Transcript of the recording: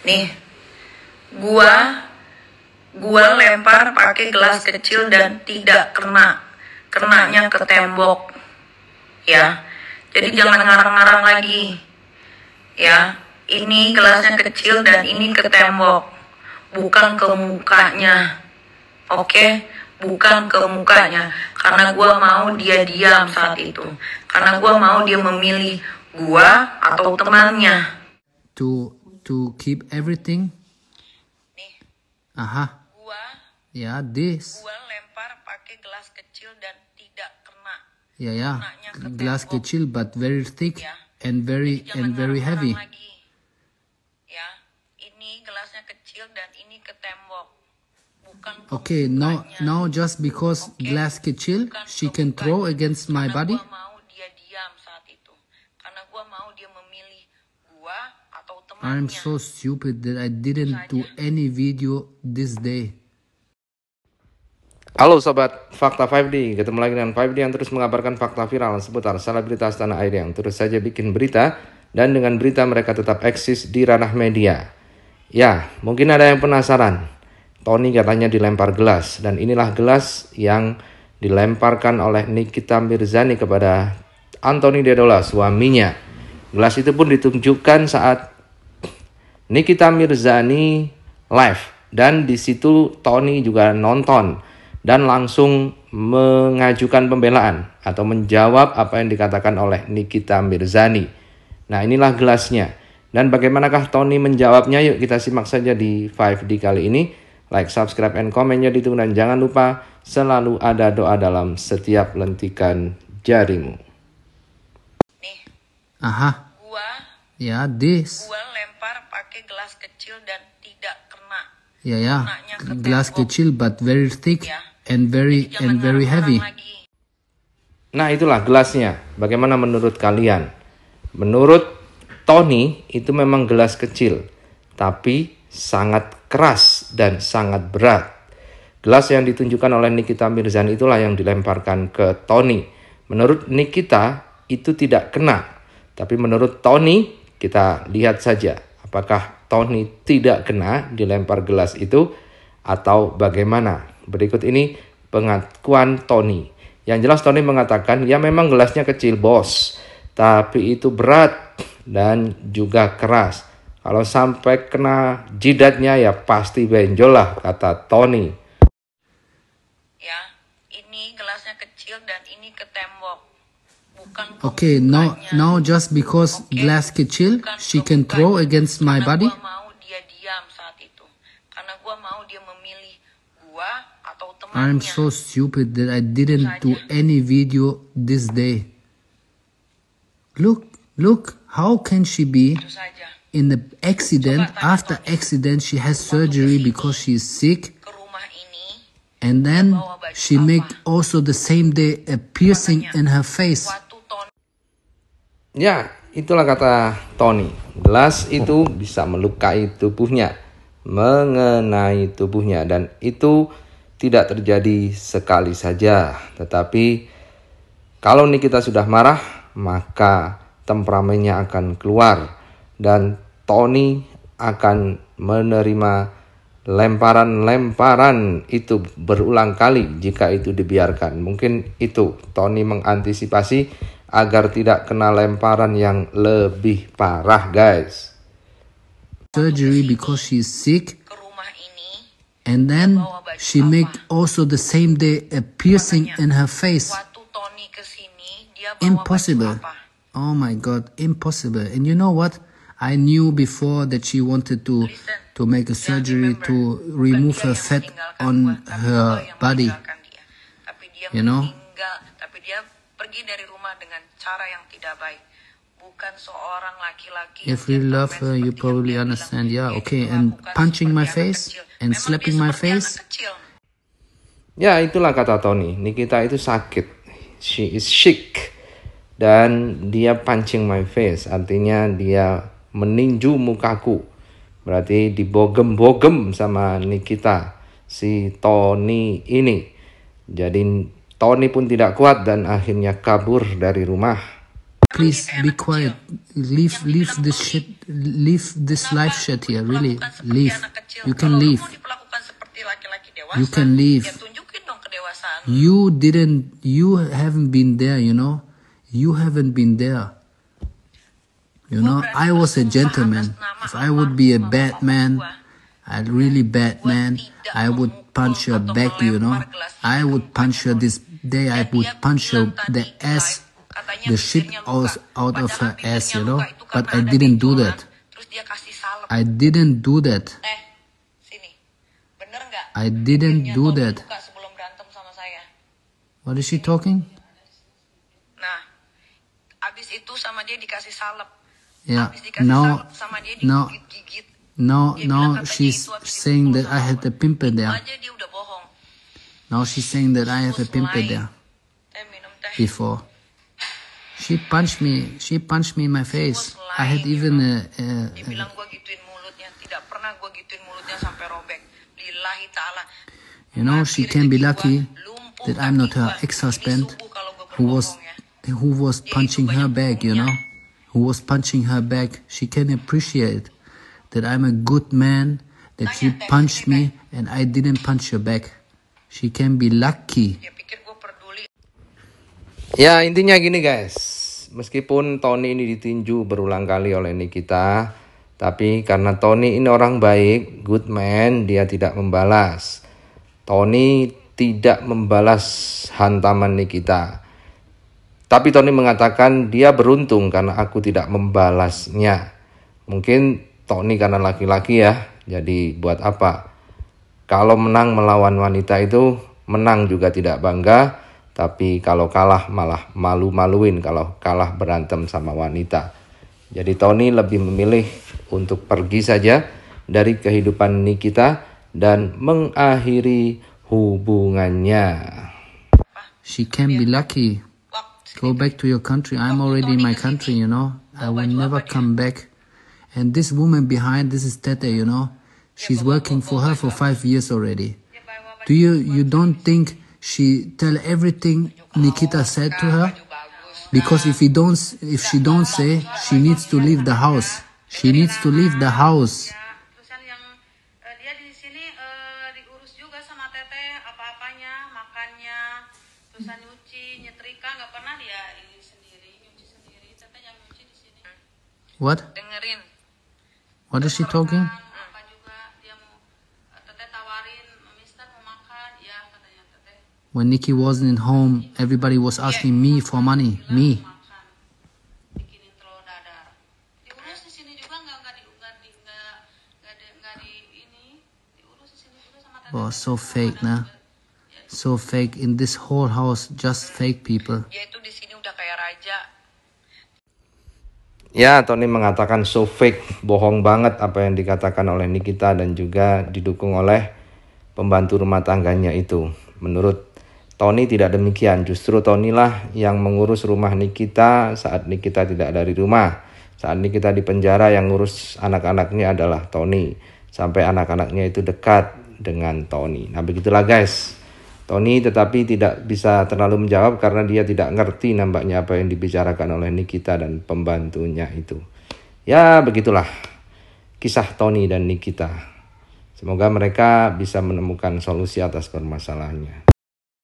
Nih, gua lempar pakai gelas kecil dan tidak kenanya ke tembok. Ya. Jadi jangan ngarang-ngarang lagi. Ya, ini gelasnya kecil dan ini ke tembok, bukan ke mukanya. Oke? Bukan ke mukanya. Karena gua mau dia diam saat itu. Karena gua mau dia memilih gua atau temannya. To keep everything. Nih. Aha. Yeah, this. Gua lempar pakai gelas kecil dan tidak kena. Yeah. Glass kecil but very thick and very heavy. Lagi. Ya, ini gelasnya kecil dan ini ke tembok. Bukan ke Okay, now just because glass kecil, she can throw against my body. Gua mau dia diam saat itu. Karena gua mau dia memilih gua atau temannya. I'm so stupid that I didn't do any video this day. Halo sobat Fakta 5D, ketemu lagi dengan 5D yang terus mengabarkan fakta viral seputar selebritas tanah air yang terus saja bikin berita, dan dengan berita mereka tetap eksis di ranah media. Ya, mungkin ada yang penasaran, Tony katanya dilempar gelas, dan inilah gelas yang dilemparkan oleh Nikita Mirzani kepada Anthony Dedola, suaminya. Gelas itu pun ditunjukkan saat Nikita Mirzani live, dan di situ Tony juga nonton dan langsung mengajukan pembelaan atau menjawab apa yang dikatakan oleh Nikita Mirzani. Nah, inilah gelasnya. Dan bagaimanakah Tony menjawabnya? Yuk kita simak saja di 5D kali ini. Like, subscribe, and komennya ditunggu. Dan jangan lupa selalu ada doa dalam setiap lentikan jarimu. Nih. Aha. Yeah, this. Gua lempar pakai gelas kecil dan tidak kena. Yeah. Glass kecil but very thick and very heavy. Nah, itulah gelasnya. Bagaimana menurut kalian? Menurut Tony itu memang gelas kecil, tapi sangat keras dan sangat berat. Gelas yang ditunjukkan oleh Nikita Mirzani itulah yang dilemparkan ke Tony. Menurut Nikita itu tidak kena, tapi menurut Tony kita lihat saja apakah Tony tidak kena dilempar gelas itu atau bagaimana. Berikut ini pengakuan Tony. Yang jelas Tony mengatakan, ya memang gelasnya kecil bos, tapi itu berat dan juga keras. Kalau sampai kena jidatnya ya pasti benjol lah, kata Tony. Ya, ini gelasnya kecil dan ini ke tembok. Bukan ke Okay, now just because glass kecil, she can throw against my body. Gua mau dia diam saat itu. Karena gua mau dia memilih gua atau temannya. I'm so stupid that I didn't do any video this day. Look, how can she be in the accident? After accident, she has surgery because she is sick. Ke rumah ini, And then she make also the same day a piercing in her face. waktu Tony Ya, itulah kata Tony. Gelas itu bisa melukai tubuhnya, mengenai tubuhnya, dan itu tidak terjadi sekali saja. Tetapi kalau Nikita sudah marah, maka temperamennya akan keluar dan Tony akan menerima lemparan-lemparan itu berulang kali jika itu dibiarkan. Mungkin itu Tony mengantisipasi agar tidak kena lemparan yang lebih parah, guys. Surgery because she is sick. ke rumah ini, And then she make also the same day a piercing in her face. waktu Tony kesini dia bawa Impossible. baju apa? Oh my God, impossible. And you know what? I knew before that she wanted to make a surgery to remove her fat on her body. Tapi dia You know? tapi dia pergi dari rumah dengan cara yang tidak baik. Bukan seorang laki-laki. If you love her, you probably understand. Yeah, okay. And punching my face and slapping my face. Ya, itulah kata Tony. Nikita itu sakit. She is sick. Dan dia punching my face. Artinya dia meninju mukaku. Berarti dibogem-bogem sama Nikita, si Tony ini. Jadi Tony pun tidak kuat dan akhirnya kabur dari rumah. please be quiet. Leave this shit. Leave this life shit here. Really, leave. You can leave. You can leave. You haven't been there, you know. You haven't been there. You know, I was a gentleman. If I would be a bad man, a really bad man, I would punch your back, you know. I would punch her this day. I would punch her the ass, the shit out of her ass, you know. But I didn't do that. I didn't do that. I didn't do that. What is she talking? Nah, abis itu sama dia dikasih salep. Yeah. Now she's saying that I had a pimple there. Now she's saying that I have a pimple there. Before. She punched me in my face. I had even Dia bilang gua gituin mulutnya, tidak pernah gua gituin mulutnya sampai robek. Lillahi ta'ala. you know, she can be lucky that I'm not her ex-husband who was punching her back, you know. Who was punching her back. She can appreciate that I'm a good man, that you punched me and I didn't punch her back. She can be lucky. Ya, intinya gini guys. Meskipun Tony ini ditinju berulang kali oleh Nikita, tapi karena Tony ini orang baik, good man, dia tidak membalas. Tony tidak membalas hantaman Nikita. Tapi Tony mengatakan dia beruntung karena aku tidak membalasnya. Mungkin Tony karena laki-laki ya, jadi buat apa? Kalau menang melawan wanita itu, menang juga tidak bangga. Tapi kalau kalah malah malu-maluin kalau kalah berantem sama wanita. Jadi Tony lebih memilih untuk pergi saja dari kehidupan Nikita dan mengakhiri hubungannya. She can be lucky. Go back to your country. I'm already in my country, you know. I will never come back. And this woman behind, this is Tete, you know. She's working for her for 5 years already. You don't think she tell everything Nikita said to her? Because if she don't say, she needs to leave the house. She needs to leave the house. Dia di sini diurus juga sama Teteh, apa-apanya, makannya, terusan nyuci, nyetrika, nggak pernah dia ini sendiri, nyuci sendiri. Teteh yang nyuci di sini. What? Dengerin. What is she talking? Apa juga dia mau Teteh tawarin, Mister mau makan, ya katanya Teteh. When Nikki wasn't home, everybody was asking me for money. Me. Bikinin telur dadar. Diurus di sini juga nggak di ini. Diurus di sini juga sama Teteh. Oh, so fake, nah. So fake. In this whole house, just fake people. Dia itu di sini udah kayak raja. Ya, Tony mengatakan so fake, bohong banget apa yang dikatakan oleh Nikita dan juga didukung oleh pembantu rumah tangganya itu. Menurut Tony tidak demikian, justru Tony lah yang mengurus rumah Nikita saat Nikita tidak ada di rumah. Saat Nikita di penjara yang ngurus anak-anaknya adalah Tony. Sampai anak-anaknya itu dekat dengan Tony. Nah begitulah guys. Tony tetapi tidak bisa terlalu menjawab karena dia tidak ngerti nampaknya apa yang dibicarakan oleh Nikita dan pembantunya itu. Ya begitulah kisah Tony dan Nikita. Semoga mereka bisa menemukan solusi atas permasalahannya.